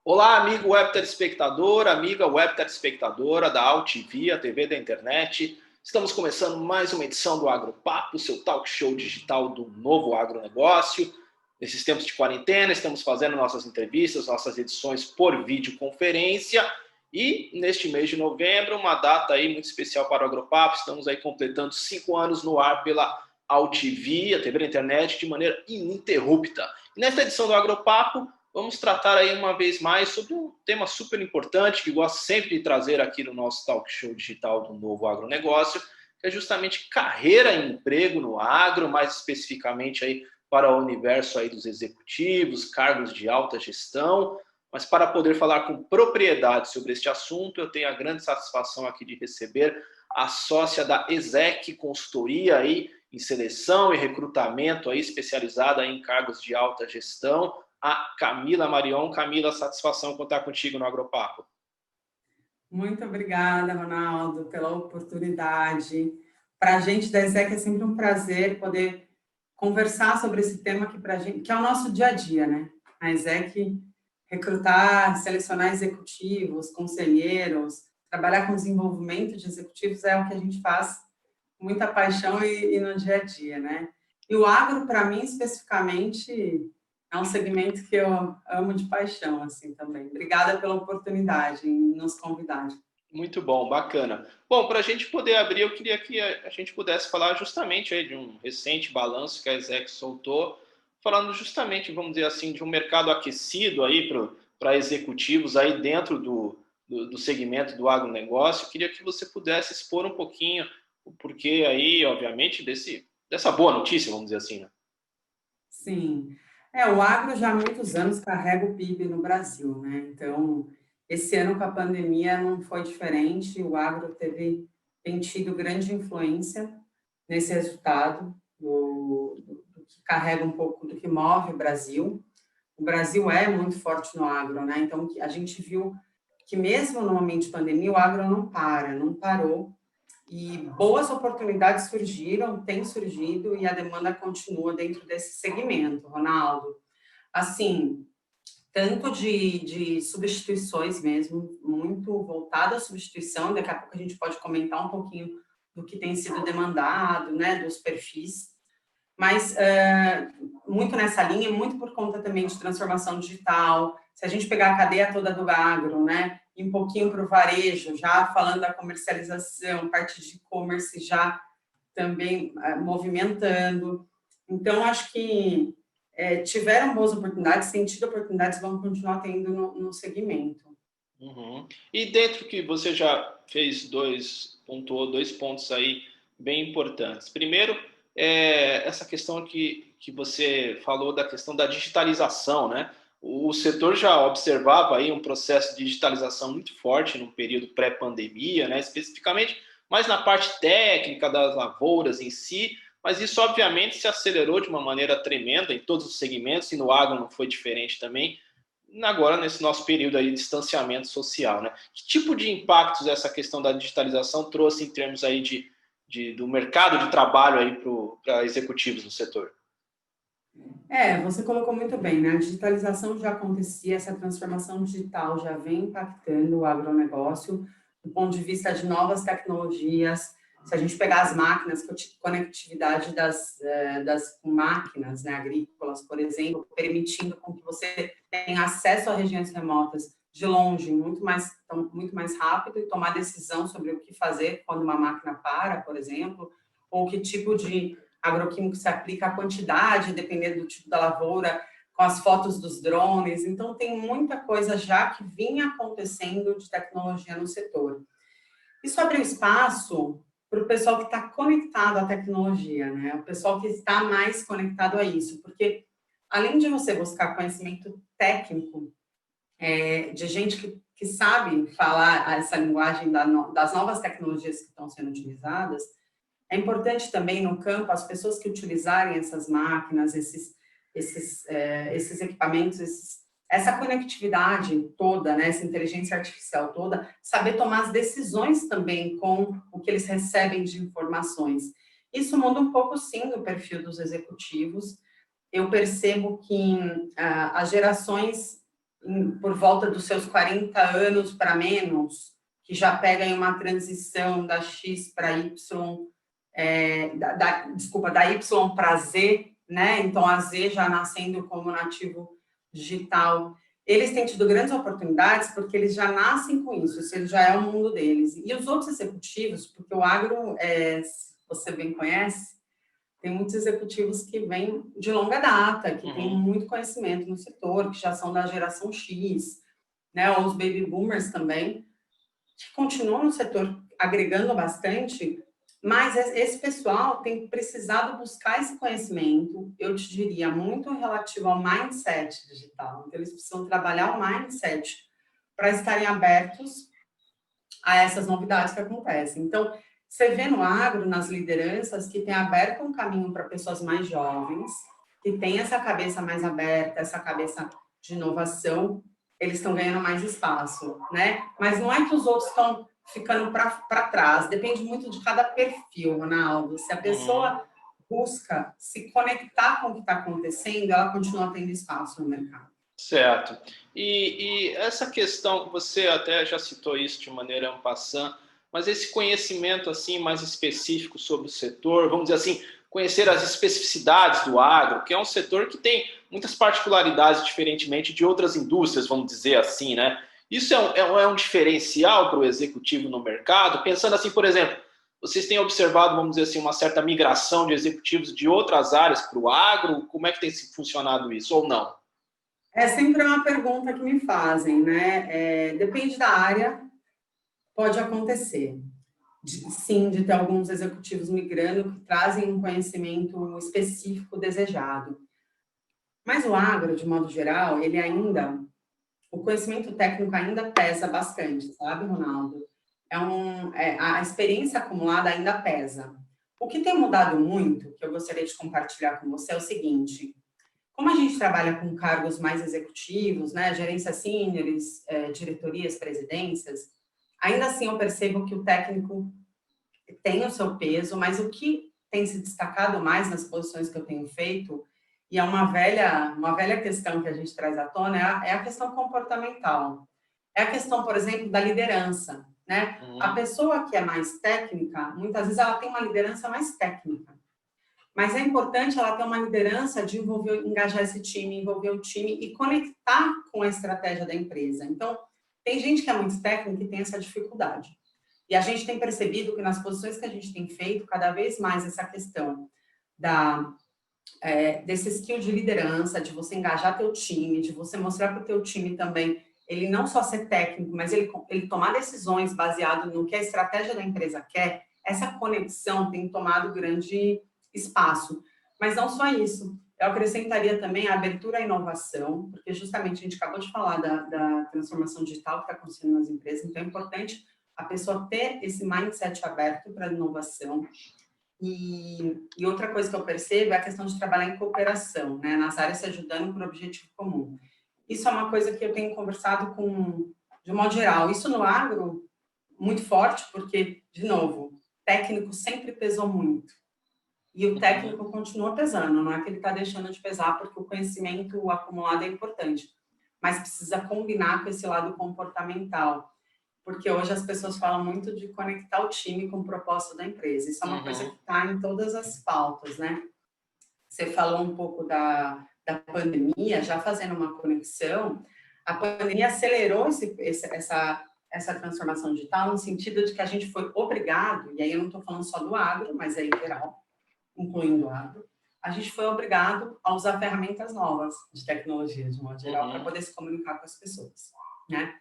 Olá, amigo web telespectador, amiga web telespectadora da AltV, a TV da internet. Estamos começando mais uma edição do AgroPapo, seu talk show digital do novo agronegócio. Nesses tempos de quarentena, estamos fazendo nossas entrevistas, nossas edições por videoconferência. E neste mês de novembro, uma data aí muito especial para o AgroPapo. Estamos aí completando 5 anos no ar pela AltV, a TV da internet, de maneira ininterrupta. E nesta edição do AgroPapo, vamos tratar aí uma vez mais sobre um tema super importante que gosto sempre de trazer aqui no nosso talk show digital do novo agronegócio, que é justamente carreira e emprego no agro, mais especificamente aí para o universo aí dos executivos, cargos de alta gestão. Mas para poder falar com propriedade sobre este assunto, eu tenho a grande satisfação aqui de receber a sócia da ESEC Consultoria aí em seleção e recrutamento aí especializada em cargos de alta gestão, a Camila Marion. Camila, satisfação contar contigo no AgroPapo. Muito obrigada, Ronaldo, pela oportunidade. Para a gente da ESEC é sempre um prazer poder conversar sobre esse tema que para gente, que é o nosso dia a dia, né? A ESEC recrutar, selecionar executivos, conselheiros, trabalhar com desenvolvimento de executivos é o que a gente faz com muita paixão e no dia a dia, né? E o agro, para mim, especificamente, é um segmento que eu amo de paixão, assim, também. Obrigada pela oportunidade em nos convidar. Muito bom, bacana. Bom, para a gente poder abrir, eu queria que a gente pudesse falar justamente aí de um recente balanço que a ESEC soltou, falando justamente, vamos dizer assim, de um mercado aquecido aí para executivos aí dentro do segmento do agronegócio. Eu queria que você pudesse expor um pouquinho o porquê aí, obviamente, dessa boa notícia, vamos dizer assim, né? Sim. O agro já há muitos anos carrega o PIB no Brasil, né? Então, esse ano com a pandemia não foi diferente, o agro tem tido grande influência nesse resultado, do que carrega um pouco, do que move o Brasil. O Brasil é muito forte no agro, né? Então, a gente viu que mesmo no momento de pandemia, o agro não parou, e boas oportunidades surgiram, têm surgido, e a demanda continua dentro desse segmento, Ronaldo. Assim, tanto de substituições mesmo, muito voltada à substituição, daqui a pouco a gente pode comentar um pouquinho do que tem sido demandado, né, dos perfis, mas muito nessa linha, muito por conta também de transformação digital. Se a gente pegar a cadeia toda do agro, né, e um pouquinho para o varejo, já falando da comercialização, parte de e-commerce já também movimentando. Então, acho que tiveram boas oportunidades, têm tido oportunidades, vão continuar tendo no segmento. Uhum. E dentro que você já pontuou dois pontos aí bem importantes. Primeiro, essa questão que você falou da questão da digitalização, né? O setor já observava aí um processo de digitalização muito forte no período pré-pandemia, né? Especificamente mais na parte técnica das lavouras em si, mas isso obviamente se acelerou de uma maneira tremenda em todos os segmentos, e no agro não foi diferente também agora nesse nosso período aí de distanciamento social, né? Que tipo de impactos essa questão da digitalização trouxe em termos aí do mercado de trabalho aí para executivos no setor? Você colocou muito bem, né? A digitalização já acontecia, essa transformação digital já vem impactando o agronegócio do ponto de vista de novas tecnologias. Se a gente pegar as máquinas, conectividade das máquinas, né, agrícolas, por exemplo, permitindo com que você tenha acesso a regiões remotas de longe, muito mais rápido, e tomar decisão sobre o que fazer quando uma máquina para, por exemplo, ou que tipo de agroquímico se aplica, a quantidade, dependendo do tipo da lavoura, com as fotos dos drones. Então, tem muita coisa já que vinha acontecendo de tecnologia no setor. Isso abriu espaço para o pessoal que está conectado à tecnologia, né? O pessoal que está mais conectado a isso, porque além de você buscar conhecimento técnico, de gente que sabe falar essa linguagem das novas tecnologias que estão sendo utilizadas, é importante também no campo as pessoas que utilizarem essas máquinas, esses equipamentos, essa conectividade toda, né, essa inteligência artificial toda, saber tomar as decisões também com o que eles recebem de informações. Isso muda um pouco, sim, do perfil dos executivos. Eu percebo que as gerações por volta dos seus 40 anos para menos, que já pega em uma transição da X para Y, da Y para Z, né? Então, a Z já nascendo como nativo digital. Eles têm tido grandes oportunidades porque eles já nascem com isso já é o mundo deles. E os outros executivos, porque o agro, você bem conhece, tem muitos executivos que vêm de longa data, que têm muito conhecimento no setor, que já são da geração X, né? Ou os baby boomers também, que continuam no setor agregando bastante, mas esse pessoal tem precisado buscar esse conhecimento, eu te diria, muito relativo ao mindset digital. Então, eles precisam trabalhar o mindset para estarem abertos a essas novidades que acontecem. Então, você vê no agro, nas lideranças, que tem aberto um caminho para pessoas mais jovens, que tem essa cabeça mais aberta, essa cabeça de inovação, eles estão ganhando mais espaço, né? Mas não é que os outros estão ficando para trás, depende muito de cada perfil, Ronaldo. Se a pessoa busca se conectar com o que está acontecendo, ela continua tendo espaço no mercado. Certo. E essa questão, você até já citou isso de maneira en passant, mas esse conhecimento assim mais específico sobre o setor, vamos dizer assim, conhecer as especificidades do agro, que é um setor que tem muitas particularidades, diferentemente de outras indústrias, vamos dizer assim, né? Isso é um diferencial para o executivo no mercado? Pensando assim, por exemplo, vocês têm observado, vamos dizer assim, uma certa migração de executivos de outras áreas para o agro? Como é que tem funcionado isso, ou não? É sempre uma pergunta que me fazem, né? Depende da área, pode acontecer. Sim, de ter alguns executivos migrando que trazem um conhecimento específico desejado. Mas o agro, de modo geral, o conhecimento técnico ainda pesa bastante, sabe, Ronaldo? A experiência acumulada ainda pesa. O que tem mudado muito, que eu gostaria de compartilhar com você, é o seguinte: como a gente trabalha com cargos mais executivos, né, gerência seniors, diretorias, presidências, ainda assim eu percebo que o técnico tem o seu peso, mas o que tem se destacado mais nas posições que eu tenho feito, e é uma velha questão que a gente traz à tona, é a questão comportamental. É a questão, por exemplo, da liderança, né? A pessoa que é mais técnica, muitas vezes ela tem uma liderança mais técnica, mas é importante ela ter uma liderança de engajar esse time, envolver o time e conectar com a estratégia da empresa. Então, tem gente que é muito técnica e tem essa dificuldade. E a gente tem percebido que nas posições que a gente tem feito, cada vez mais essa questão desse skill de liderança, de você engajar teu time, de você mostrar para o teu time também, ele não só ser técnico, mas ele tomar decisões baseado no que a estratégia da empresa quer, essa conexão tem tomado grande espaço. Mas não só isso, eu acrescentaria também a abertura à inovação, porque justamente a gente acabou de falar da transformação digital que está acontecendo nas empresas, então é importante a pessoa ter esse mindset aberto para a inovação. E outra coisa que eu percebo é a questão de trabalhar em cooperação, né, nas áreas se ajudando por objetivo comum. Isso é uma coisa que eu tenho conversado de um modo geral. Isso no agro, muito forte, porque, de novo, técnico sempre pesou muito. E o técnico continua pesando, não é que ele está deixando de pesar, porque o conhecimento acumulado é importante, mas precisa combinar com esse lado comportamental, porque hoje as pessoas falam muito de conectar o time com o propósito da empresa. Isso é uma coisa que está em todas as pautas, né? Você falou um pouco da pandemia, já fazendo uma conexão, a pandemia acelerou essa transformação digital no sentido de que a gente foi obrigado, e aí eu não estou falando só do agro, mas é em geral, incluindo o agro, a gente foi obrigado a usar ferramentas novas de tecnologia, de modo geral, para poder se comunicar com as pessoas, né?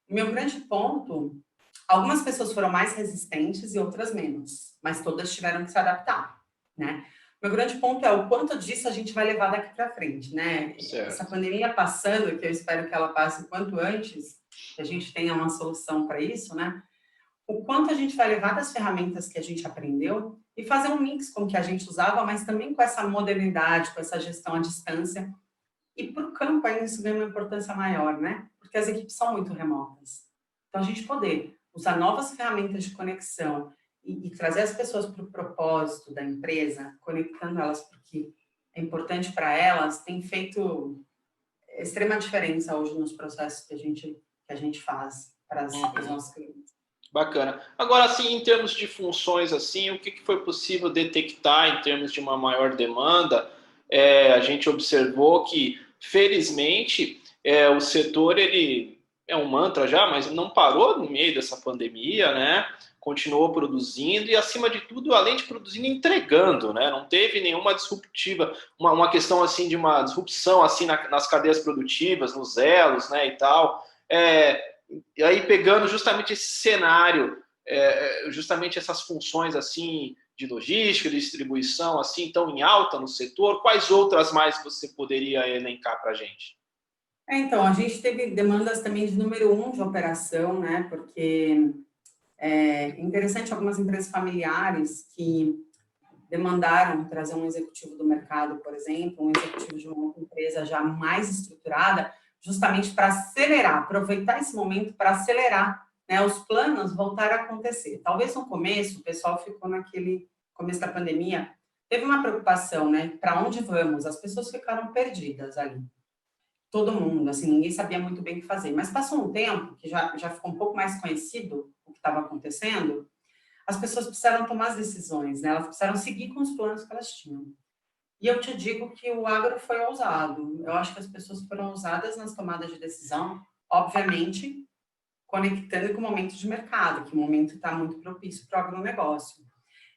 O meu grande ponto, algumas pessoas foram mais resistentes e outras menos, mas todas tiveram que se adaptar, né? Meu grande ponto é o quanto disso a gente vai levar daqui para frente, né? Certo. Essa pandemia passando, que eu espero que ela passe o quanto antes, que a gente tenha uma solução para isso, né? O quanto a gente vai levar das ferramentas que a gente aprendeu e fazer um mix com o que a gente usava, mas também com essa modernidade, com essa gestão à distância. E para o campo ainda isso ganha uma importância maior, né? Porque as equipes são muito remotas. Então, a gente poder usar novas ferramentas de conexão e trazer as pessoas para o propósito da empresa, conectando elas porque é importante para elas, tem feito extrema diferença hoje nos processos que a gente faz para os nossos clientes. Bacana. Agora, assim, em termos de funções, assim, o que foi possível detectar em termos de uma maior demanda? A gente observou que, felizmente, o setor, ele é um mantra já, mas não parou no meio dessa pandemia, né? Continuou produzindo e, acima de tudo, além de produzindo, entregando, né? Não teve nenhuma disruptiva, uma questão, assim, de uma disrupção, assim, nas cadeias produtivas, nos elos, né, e tal. E aí, pegando justamente esse cenário, justamente essas funções assim de logística, de distribuição, assim, tão em alta no setor, quais outras mais você poderia elencar para a gente? Então, a gente teve demandas também de número 1 de operação, né? Porque é interessante algumas empresas familiares que demandaram trazer um executivo do mercado, por exemplo, um executivo de uma outra empresa já mais estruturada, justamente para acelerar, aproveitar esse momento para acelerar, né, os planos voltar a acontecer. Talvez no começo, o pessoal ficou naquele começo da pandemia, teve uma preocupação, né, para onde vamos? As pessoas ficaram perdidas ali. Todo mundo, assim, ninguém sabia muito bem o que fazer. Mas passou um tempo, que já ficou um pouco mais conhecido o que estava acontecendo, as pessoas precisaram tomar as decisões, né? Elas precisaram seguir com os planos que elas tinham. E eu te digo que o agro foi ousado. Eu acho que as pessoas foram ousadas nas tomadas de decisão, obviamente, conectando com o momento de mercado, que o momento está muito propício para o agronegócio.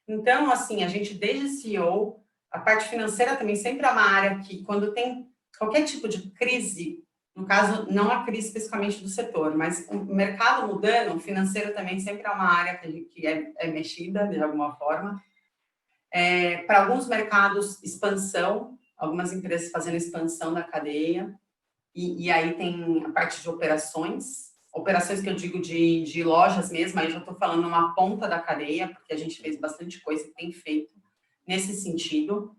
Então, assim, a gente desde CEO, a parte financeira também sempre é uma área que, quando tem qualquer tipo de crise, no caso, não a crise especificamente do setor, mas o mercado mudando, o financeiro também sempre é uma área que é mexida de alguma forma. Para alguns mercados, expansão, algumas empresas fazendo expansão da cadeia, e aí tem a parte de operações que eu digo de lojas mesmo, aí já estou falando uma ponta da cadeia, porque a gente fez bastante coisa e tem feito nesse sentido.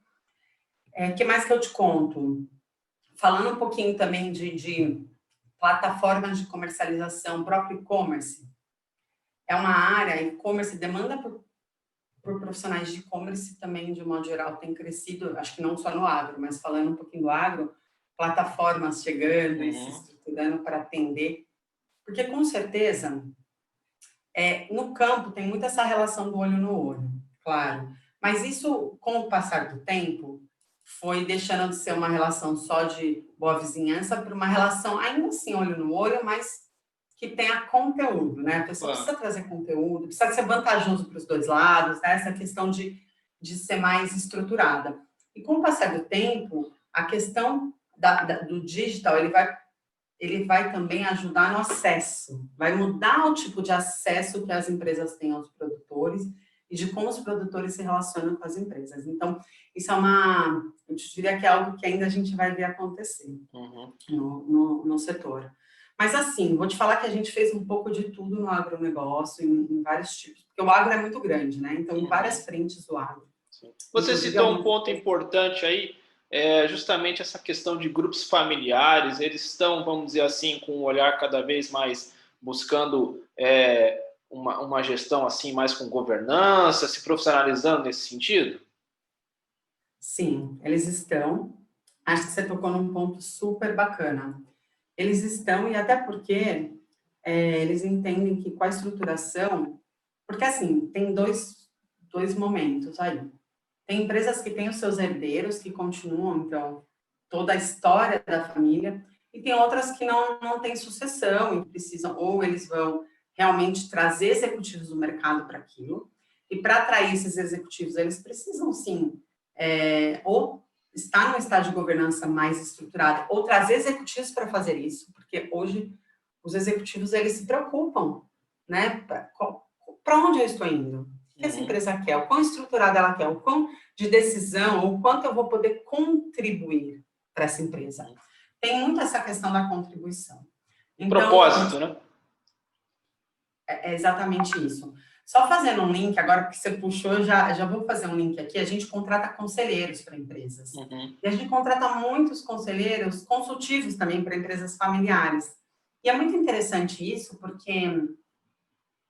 O que mais que eu te conto? Falando um pouquinho também de plataformas de comercialização, próprio e-commerce, é uma área, e-commerce, demanda por profissionais de e-commerce também, de um modo geral, tem crescido, acho que não só no agro, mas falando um pouquinho do agro, plataformas chegando e se estruturando para atender, porque com certeza, no campo tem muito essa relação do olho no olho, claro, mas isso, com o passar do tempo, foi deixando de ser uma relação só de boa vizinhança para uma relação, ainda assim, olho no olho, mas que tenha conteúdo, né? A pessoa precisa trazer conteúdo, precisa ser vantajoso para os dois lados, né? Essa questão de ser mais estruturada. E com o passar do tempo, a questão do digital, ele vai também ajudar no acesso, vai mudar o tipo de acesso que as empresas têm aos produtores e de como os produtores se relacionam com as empresas. Então, isso eu diria que é algo que ainda a gente vai ver acontecer no setor. Mas assim, vou te falar que a gente fez um pouco de tudo no agronegócio, em vários tipos, porque o agro é muito grande, né? Então, em várias frentes do agro. Sim. Você citou um ponto importante aí, justamente essa questão de grupos familiares, eles estão, vamos dizer assim, com um olhar cada vez mais buscando uma gestão assim mais com governança, se profissionalizando nesse sentido? Sim, eles estão. Acho que você tocou num ponto super bacana. Eles estão, e até porque eles entendem que com a estruturação, porque assim, tem dois momentos aí. Tem empresas que têm os seus herdeiros, que continuam, então, toda a história da família, e tem outras que não têm sucessão e precisam, ou eles vão realmente trazer executivos do mercado para aquilo, e para atrair esses executivos, eles precisam, sim, ou estar num estágio de governança mais estruturado, ou trazer executivos para fazer isso, porque hoje os executivos, eles se preocupam, né? Para onde eu estou indo? O que essa empresa quer? O quão estruturada ela quer? O quão de decisão, ou quanto eu vou poder contribuir para essa empresa? Tem muito essa questão da contribuição. Então, propósito, né? É exatamente isso. Só fazendo um link, agora porque você puxou, já vou fazer um link aqui. A gente contrata conselheiros para empresas. E a gente contrata muitos conselheiros consultivos também para empresas familiares. E é muito interessante isso, porque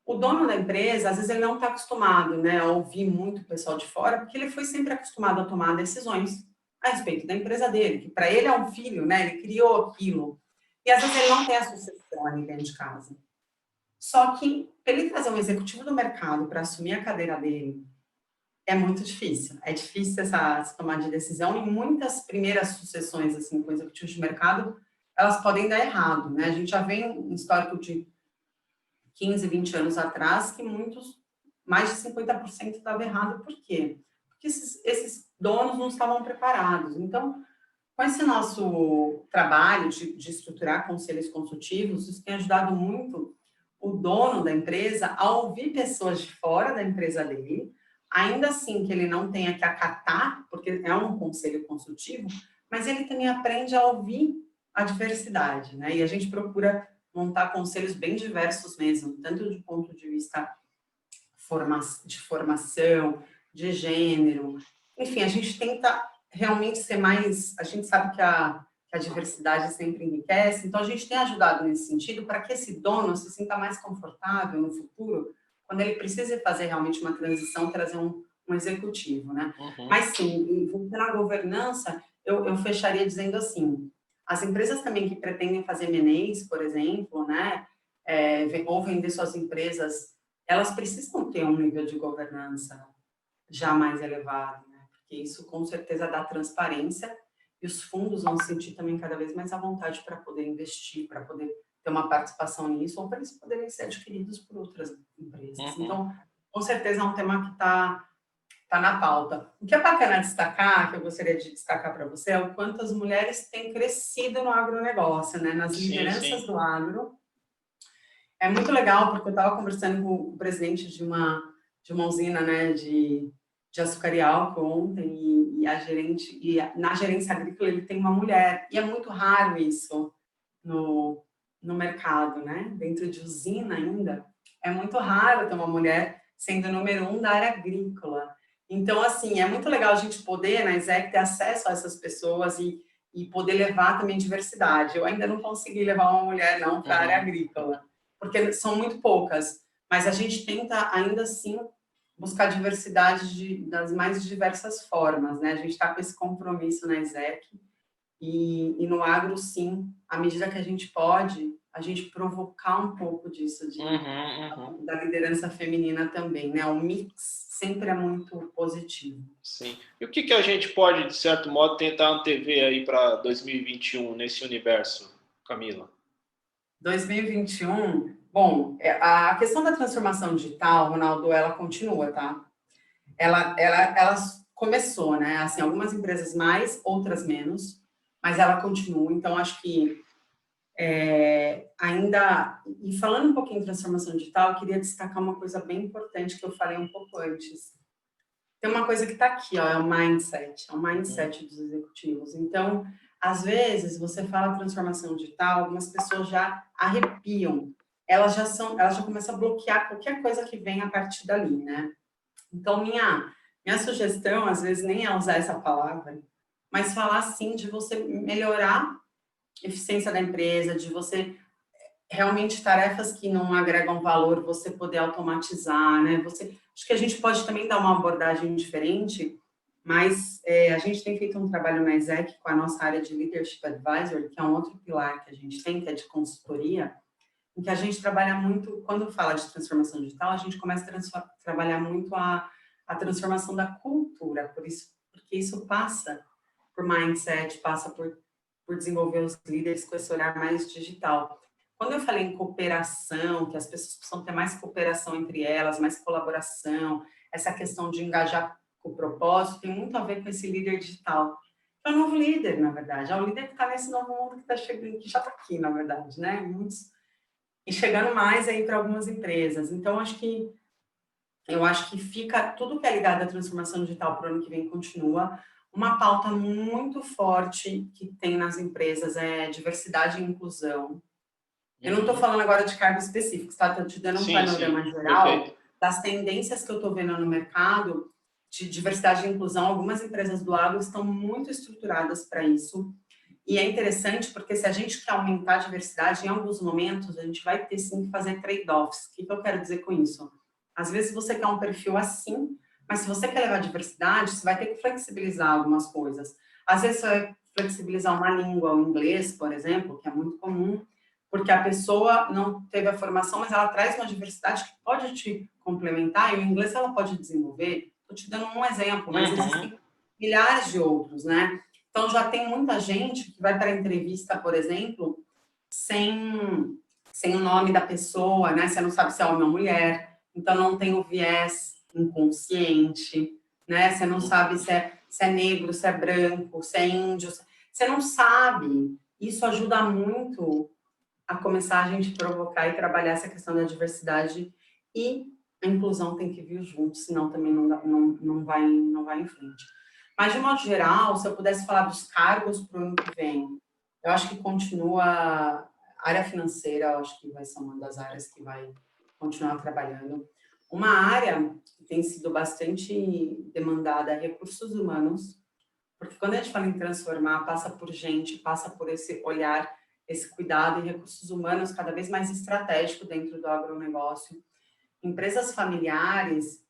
o dono da empresa, às vezes, ele não está acostumado, né, a ouvir muito o pessoal de fora, porque ele foi sempre acostumado a tomar decisões a respeito da empresa dele, que para ele é um filho, né? Ele criou aquilo. E às vezes ele não tem a sucessão ali dentro de casa. Só que, para ele trazer um executivo do mercado para assumir a cadeira dele, é muito difícil. É difícil essa tomada de decisão e muitas primeiras sucessões, assim, com executivos de mercado, elas podem dar errado, né? A gente já vem um histórico de 15, 20 anos atrás que mais de 50% dava errado. Por quê? Porque esses donos não estavam preparados. Então, com esse nosso trabalho de estruturar conselhos consultivos, isso tem ajudado muito o dono da empresa a ouvir pessoas de fora da empresa dele, ainda assim que ele não tenha que acatar, porque é um conselho consultivo, mas ele também aprende a ouvir a diversidade, né? E a gente procura montar conselhos bem diversos mesmo, tanto do ponto de vista de formação, de gênero, enfim, a gente tenta realmente ser mais, a gente sabe que a diversidade sempre enriquece, então a gente tem ajudado nesse sentido para que esse dono se sinta mais confortável no futuro, quando ele precisa fazer realmente uma transição, trazer um executivo, né? Uhum. Mas sim, na governança, eu fecharia dizendo assim, as empresas também que pretendem fazer M&As, por exemplo, né, ou vender suas empresas, elas precisam ter um nível de governança já mais elevado, né? Porque isso com certeza dá transparência e os fundos vão sentir também cada vez mais à vontade para poder investir, para poder ter uma participação nisso ou para eles poderem ser adquiridos por outras empresas. Uhum. Então, com certeza é um tema que está na pauta. O que é bacana destacar, que eu gostaria de destacar para você, é o quanto as mulheres têm crescido no agronegócio, né? Nas lideranças do agro. É muito legal, porque eu estava conversando com o presidente de uma usina, né, de açúcar e álcool ontem, e na gerência agrícola ele tem uma mulher, e é muito raro isso no mercado, né? Dentro de usina ainda, é muito raro ter uma mulher sendo número 1 da área agrícola. Então, assim, é muito legal a gente poder, na ESEC, ter acesso a essas pessoas e poder levar também diversidade. Eu ainda não consegui levar uma mulher, não, para a área agrícola, porque são muito poucas, mas a gente tenta, ainda assim, buscar diversidade das mais diversas formas, né? A gente está com esse compromisso na ESEC e no agro, sim, à medida que a gente pode, a gente provocar um pouco disso, da liderança feminina também, né? O mix sempre é muito positivo. Sim. E o que a gente pode, de certo modo, tentar antever aí para 2021 nesse universo, Camila? 2021, bom, a questão da transformação digital, Ronaldo, ela continua, tá? Ela começou, né? Assim, algumas empresas mais, outras menos, mas ela continua. Então, acho que ainda... E falando um pouquinho em transformação digital, eu queria destacar uma coisa bem importante que eu falei um pouco antes. Tem uma coisa que está aqui, ó, é o mindset dos executivos. Então, às vezes, você fala transformação digital, algumas pessoas já arrepiam. Elas já começam a bloquear qualquer coisa que venha a partir dali, né? Então, minha sugestão, às vezes, nem é usar essa palavra, mas falar, sim, de você melhorar a eficiência da empresa, de você realmente tarefas que não agregam valor, você poder automatizar, né? Acho que a gente pode também dar uma abordagem diferente, mas a gente tem feito um trabalho na ESEC com a nossa área de Leadership Advisor, que é um outro pilar que a gente tem, que é de consultoria, em que a gente trabalha muito, quando fala de transformação digital, a gente começa a trabalhar muito a transformação da cultura, porque isso passa por mindset, passa por desenvolver os líderes com esse olhar mais digital. Quando eu falei em cooperação, que as pessoas precisam ter mais cooperação entre elas, mais colaboração, essa questão de engajar com o propósito, tem muito a ver com esse líder digital. É um novo líder, na verdade. É um líder que está nesse novo mundo que está chegando, que já está aqui, na verdade, né? E chegando mais aí para algumas empresas. Então, eu acho que fica tudo que é ligado à transformação digital para o ano que vem continua. Uma pauta muito forte que tem nas empresas é diversidade e inclusão. Eu não estou falando agora de cargos específicos, tá? Estou te dando um panorama geral das tendências que eu estou vendo no mercado de diversidade e inclusão. Algumas empresas do agro estão muito estruturadas para isso. E é interessante porque se a gente quer aumentar a diversidade, em alguns momentos a gente vai ter sim que fazer trade-offs. O que eu quero dizer com isso? Às vezes você quer um perfil assim, mas se você quer levar diversidade, você vai ter que flexibilizar algumas coisas. Às vezes você vai flexibilizar uma língua, o inglês, por exemplo, que é muito comum, porque a pessoa não teve a formação, mas ela traz uma diversidade que pode te complementar, e o inglês ela pode desenvolver. Estou te dando um exemplo, mas existem milhares de outros, né? Então, já tem muita gente que vai para a entrevista, por exemplo, sem o nome da pessoa, né? Você não sabe se é homem ou mulher, então não tem o viés inconsciente, né? Você não sabe se é negro, se é branco, se é índio, você não sabe. Isso ajuda muito a começar a gente provocar e trabalhar essa questão da diversidade, e a inclusão tem que vir junto, senão também não vai em frente. Mas, de modo geral, se eu pudesse falar dos cargos para o ano que vem, eu acho que continua a área financeira, eu acho que vai ser uma das áreas que vai continuar trabalhando. Uma área que tem sido bastante demandada é recursos humanos, porque quando a gente fala em transformar, passa por gente, passa por esse olhar, esse cuidado em recursos humanos cada vez mais estratégico dentro do agronegócio. Empresas familiares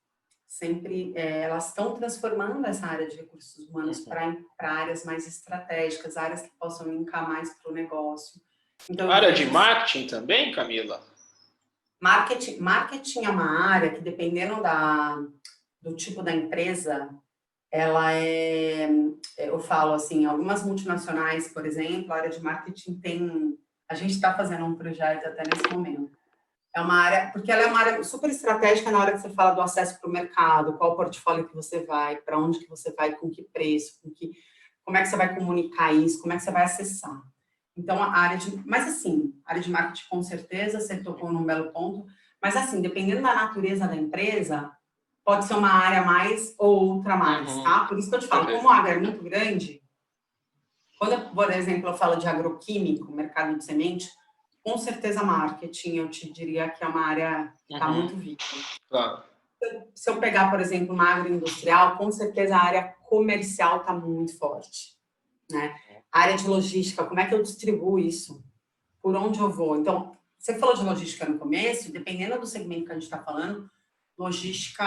sempre elas estão transformando essa área de recursos humanos para áreas mais estratégicas, áreas que possam linkar mais para o negócio. Então, área de marketing também, Camila? Marketing é uma área que, dependendo do tipo da empresa, ela eu falo assim, algumas multinacionais, por exemplo, a área de marketing a gente está fazendo um projeto até nesse momento. É uma área, porque ela é uma área super estratégica na hora que você fala do acesso para o mercado, qual portfólio que você vai, para onde que você vai, com que preço, como é que você vai comunicar isso, como é que você vai acessar. Então, mas assim, a área de marketing com certeza, você tocou num belo ponto, mas assim, dependendo da natureza da empresa, pode ser uma área mais ou outra mais, tá? Por isso que eu te falo, como a área é muito grande, quando, por exemplo, eu falo de agroquímico, mercado de semente, com certeza marketing, eu te diria que é uma área que está muito viva. Claro. Se eu pegar, por exemplo, uma agroindustrial, com certeza a área comercial está muito forte, né? A área de logística, como é que eu distribuo isso? Por onde eu vou? Então, você falou de logística no começo, dependendo do segmento que a gente está falando, logística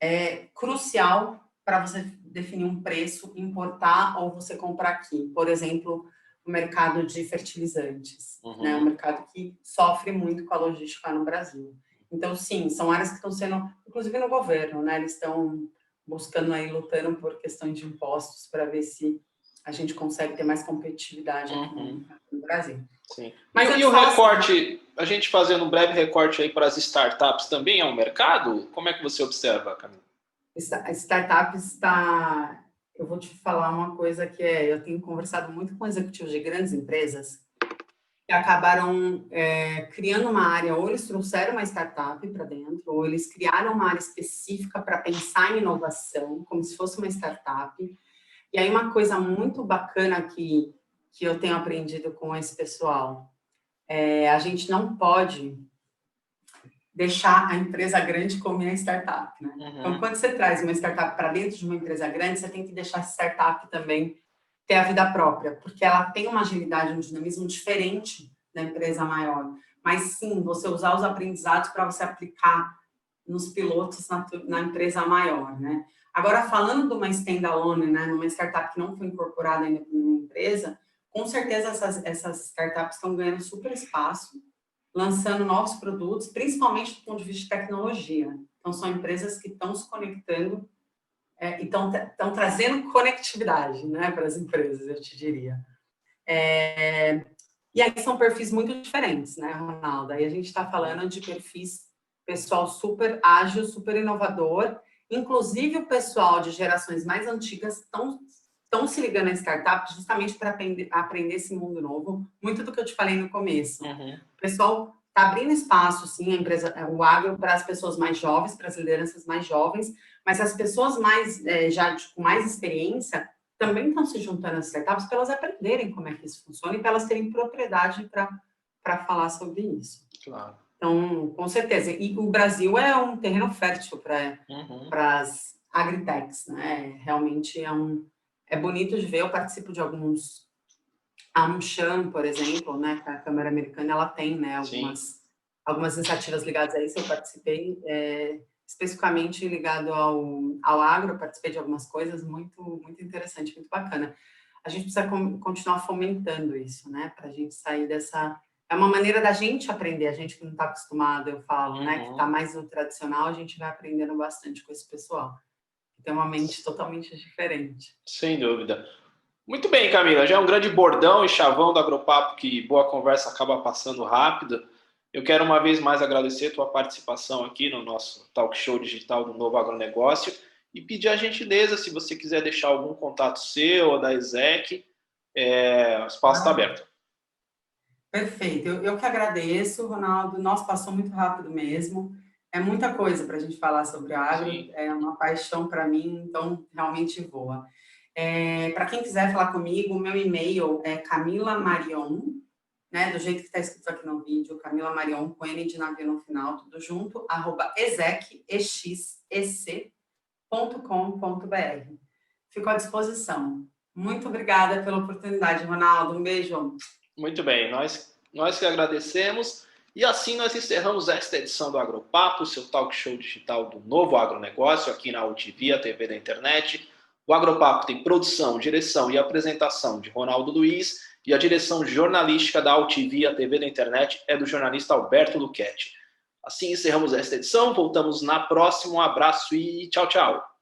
é crucial para você definir um preço, importar ou você comprar aqui. Por exemplo, o mercado de fertilizantes, né? Um mercado que sofre muito com a logística no Brasil. Então, sim, são áreas que estão sendo, inclusive no governo, né? Eles estão buscando aí, lutando por questões de impostos para ver se a gente consegue ter mais competitividade aqui no Brasil. Sim. Mas e o recorte, a gente fazendo um breve recorte aí para as startups, também é um mercado? Como é que você observa, Camila? A startup está... Eu vou te falar uma coisa que eu tenho conversado muito com executivos de grandes empresas que acabaram criando uma área, ou eles trouxeram uma startup para dentro, ou eles criaram uma área específica para pensar em inovação, como se fosse uma startup. E aí uma coisa muito bacana que eu tenho aprendido com esse pessoal, a gente não pode deixar a empresa grande comer a startup, né? Então, quando você traz uma startup para dentro de uma empresa grande, você tem que deixar a startup também ter a vida própria, porque ela tem uma agilidade, um dinamismo diferente da empresa maior. Mas, sim, você usar os aprendizados para você aplicar nos pilotos na empresa maior, né? Agora, falando de uma standalone, né, numa startup que não foi incorporada ainda numa empresa, com certeza essas startups estão ganhando super espaço, lançando novos produtos, principalmente do ponto de vista de tecnologia. Então, são empresas que estão se conectando e estão trazendo conectividade, né, para as empresas, eu te diria. E aí são perfis muito diferentes, né, Ronaldo? Aí a gente está falando de perfis pessoal super ágil, super inovador, inclusive o pessoal de gerações mais antigas estão se ligando a startup justamente para aprender esse mundo novo, muito do que eu te falei no começo. O pessoal está abrindo espaço, sim, a empresa, o agro, para as pessoas mais jovens, para as lideranças mais jovens, mas as pessoas com mais experiência também estão se juntando às startups para elas aprenderem como é que isso funciona e para elas terem propriedade para falar sobre isso. Claro. Então, com certeza. E o Brasil é um terreno fértil para as agritechs, né? Realmente é bonito de ver. Eu participo de alguns... A AmCham, por exemplo, né? A Câmara Americana, ela tem, né? Algumas iniciativas ligadas a isso. Eu participei. especificamente ligado ao agro, participei de algumas coisas, muito interessante, muito bacana. A gente precisa continuar fomentando isso, né? Para a gente sair dessa... É uma maneira da gente aprender, a gente que não está acostumado, eu falo, né? Que está mais no tradicional, a gente vai aprendendo bastante com esse pessoal. Tem uma mente totalmente diferente. Sem dúvida. Muito bem, Camila. Já é um grande bordão e chavão do Agropapo, que boa conversa acaba passando rápido. Eu quero uma vez mais agradecer a tua participação aqui no nosso talk show digital do Novo Agronegócio e pedir a gentileza, se você quiser deixar algum contato seu ou da ESEC, o espaço está aberto. Perfeito. Eu que agradeço, Ronaldo. Nossa, passou muito rápido mesmo. É muita coisa para a gente falar sobre agro. Sim. É uma paixão para mim, então realmente voa. Para quem quiser falar comigo, meu e-mail é camilamarion, né, do jeito que está escrito aqui no vídeo, Camila Marion, com N de navio no final, tudo junto, @exec.com.br. Fico à disposição. Muito obrigada pela oportunidade, Ronaldo. Um beijo. Muito bem, nós que agradecemos. E assim nós encerramos esta edição do Agropapo, seu talk show digital do Novo Agronegócio, aqui na UTV, a TV da internet. O Agropapo tem produção, direção e apresentação de Ronaldo Luiz, e a direção jornalística da UTV, a TV da internet, é do jornalista Alberto Luchetti. Assim encerramos esta edição, voltamos na próxima. Um abraço e tchau, tchau.